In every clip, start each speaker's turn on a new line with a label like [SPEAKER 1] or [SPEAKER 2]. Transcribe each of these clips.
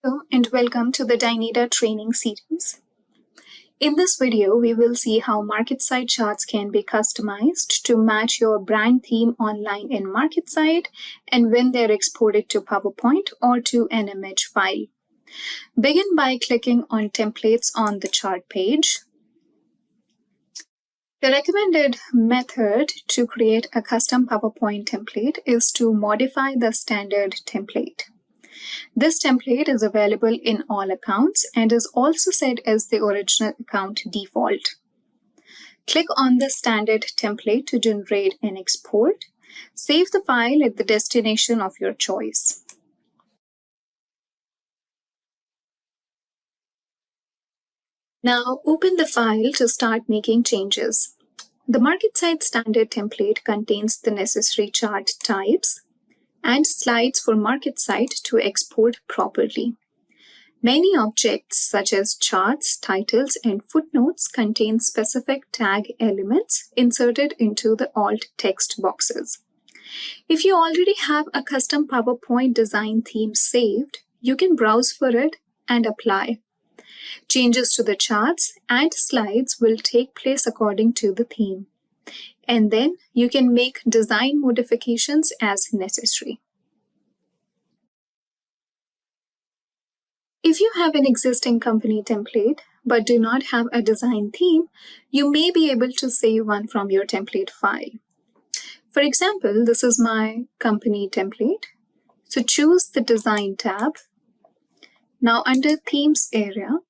[SPEAKER 1] Hello and welcome to the Dynata training series. In this video, we will see how MarketSight charts can be customized to match your brand theme online in MarketSight and when they're exported to PowerPoint or to an image file. Begin by clicking on Templates on the chart page. The recommended method to create a custom PowerPoint template is to modify the standard template. This template is available in all accounts and is also set as the original account default. Click on the standard template to generate an export. Save the file at the destination of your choice. Now open the file to start making changes. The MarketSight standard template contains the necessary chart types and slides for MarketSight to export properly. Many objects such as charts, titles, and footnotes contain specific tag elements inserted into the alt text boxes. If you already have a custom PowerPoint design theme saved, you can browse for it and apply. Changes to the charts and slides will take place according to the theme. And then you can make design modifications as necessary. If you have an existing company template but do not have a design theme, you may be able to save one from your template file. For example, this is my company template. So choose the Design tab. Now under Themes area,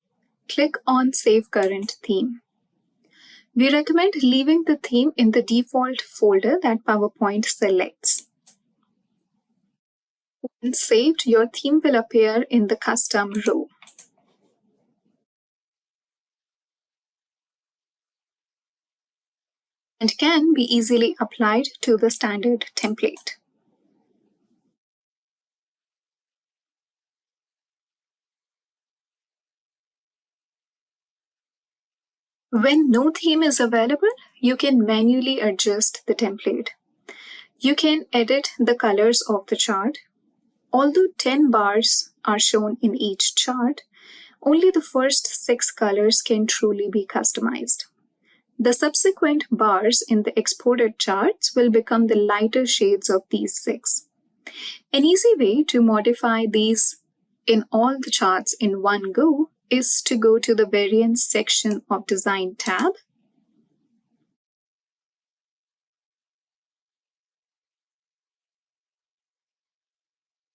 [SPEAKER 1] click on Save Current Theme. We recommend leaving the theme in the default folder that PowerPoint selects. Once saved, your theme will appear in the custom row. And can be easily applied to the standard template. When no theme is available, you can manually adjust the template. You can edit the colors of the chart. Although 10 bars are shown in each chart, only the first 6 colors can truly be customized. The subsequent bars in the exported charts will become the lighter shades of these 6. An easy way to modify these in all the charts in one go is to go to the Variants section of Design tab.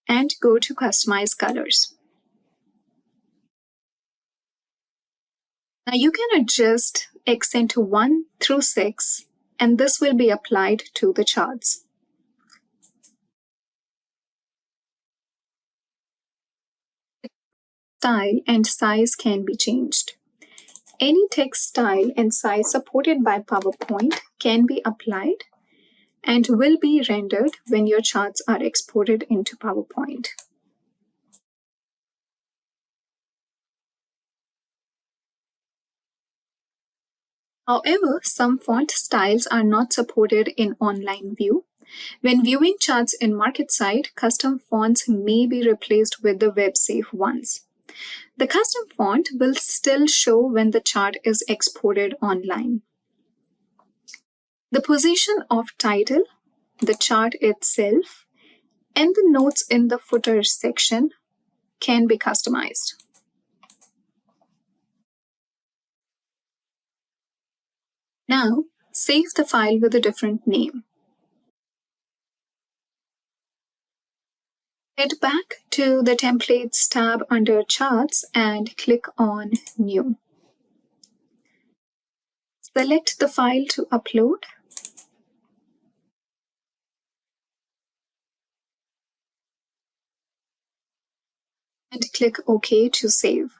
[SPEAKER 1] And go to Customize Colors. Now you can adjust accent 1 through 6, and this will be applied to the charts. Style and size can be changed. Any text style and size supported by PowerPoint can be applied and will be rendered when your charts are exported into PowerPoint. However, some font styles are not supported in online view. When viewing charts in MarketSight, custom fonts may be replaced with the web-safe ones. The custom font will still show when the chart is exported online. The position of title, the chart itself, and the notes in the footer section can be customized. Now, save the file with a different name. Head back to the Templates tab under Charts and click on New. Select the file to upload. And click OK to save.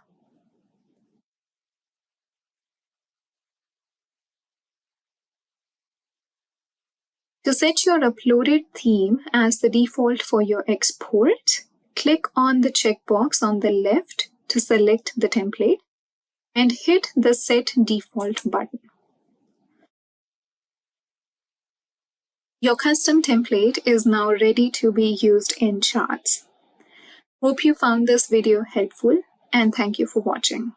[SPEAKER 1] To set your uploaded theme as the default for your export, click on the checkbox on the left to select the template and hit the Set Default button. Your custom template is now ready to be used in charts. Hope you found this video helpful and thank you for watching.